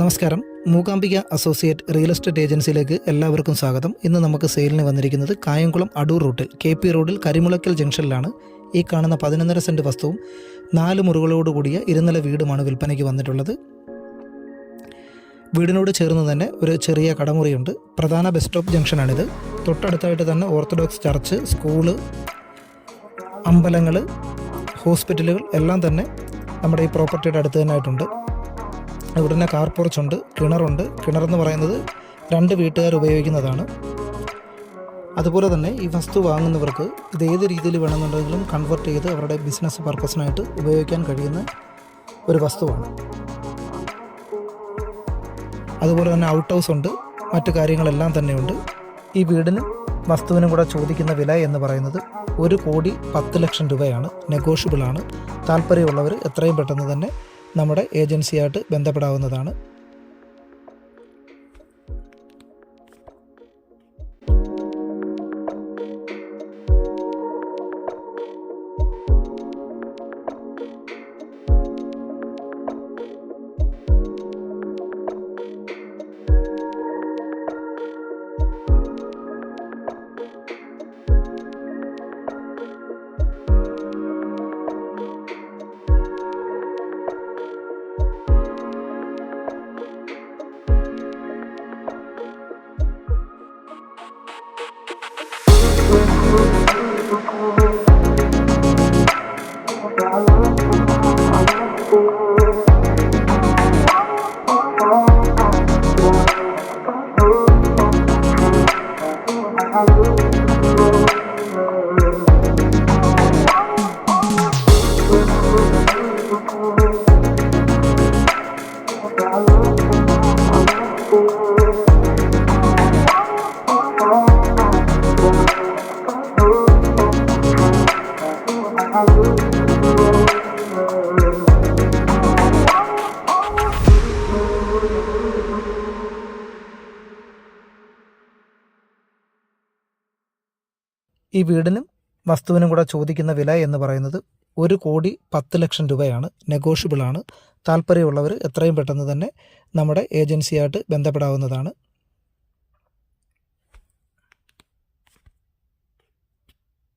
നമസ്കാരം. Mookambika associate real estate ഏജൻസിയിലേക്ക് എല്ലാവർക്കും സ്വാഗതം. ഇന്ന് നമുക്ക് സെയിലിന് വന്നിരിക്കുന്നത് കായംകുളം അടൂർ റൂട്ടിൽ KP റോഡിൽ കരിമുളക്കൽ ജംഗ്ഷനിലാണ്. ഈ കാണുന്ന 11.5 സെൻറ്റ് വസ്തുവും 4 മുറികളോടുകൂടിയ ഇരുനില വീടുമാണ് വിൽപ്പനയ്ക്ക് വന്നിട്ടുള്ളത്. വീടിനോട് ചേർന്ന് തന്നെ ഒരു ചെറിയ കടമുറിയുണ്ട്. പ്രധാന ബസ് സ്റ്റോപ്പ് ജംഗ്ഷനാണിത്. തൊട്ടടുത്തായിട്ട് തന്നെ ഓർത്തഡോക്സ് ചർച്ച്, സ്കൂള്, അമ്പലങ്ങൾ, ഹോസ്പിറ്റലുകൾ എല്ലാം തന്നെ നമ്മുടെ ഈ പ്രോപ്പർട്ടിയുടെ അടുത്ത് തന്നെ ആയിട്ടുണ്ട്. ഇവിടെ തന്നെ കാർ പോർച്ചുണ്ട്, കിണറുണ്ട്. കിണറെന്ന് പറയുന്നത് 2 വീട്ടുകാർ ഉപയോഗിക്കുന്നതാണ്. അതുപോലെ തന്നെ ഈ വസ്തു വാങ്ങുന്നവർക്ക് ഇത് ഏത് രീതിയിൽ വേണമെന്നുണ്ടെങ്കിലും കൺവെർട്ട് ചെയ്ത് അവരുടെ ബിസിനസ് പർപ്പസിനായിട്ട് ഉപയോഗിക്കാൻ കഴിയുന്ന ഒരു വസ്തുവാണ്. അതുപോലെ തന്നെ ഔട്ട് ഹൗസ് ഉണ്ട്, മറ്റു കാര്യങ്ങളെല്ലാം തന്നെയുണ്ട്. ഈ വീടിനും വസ്തുവിനും കൂടെ ചോദിക്കുന്ന വില എന്ന് പറയുന്നത് 1,10,00,000 രൂപയാണ്. നെഗോഷ്യബിളാണ്. താല്പര്യമുള്ളവർ എത്രയും പെട്ടെന്ന് തന്നെ നമ്മുടെ ഏജൻസിയായിട്ട് ബന്ധപ്പെടാവുന്നതാണ്. ഈ വീടിനും വസ്തുവിനും കൂടെ ചോദിക്കുന്ന വില എന്ന് പറയുന്നത് 1,10,00,000 രൂപയാണ്. നെഗോഷ്യബിളാണ്. താല്പര്യമുള്ളവർ എത്രയും പെട്ടെന്ന് തന്നെ നമ്മുടെ ഏജൻസിയായിട്ട് ബന്ധപ്പെടാവുന്നതാണ്.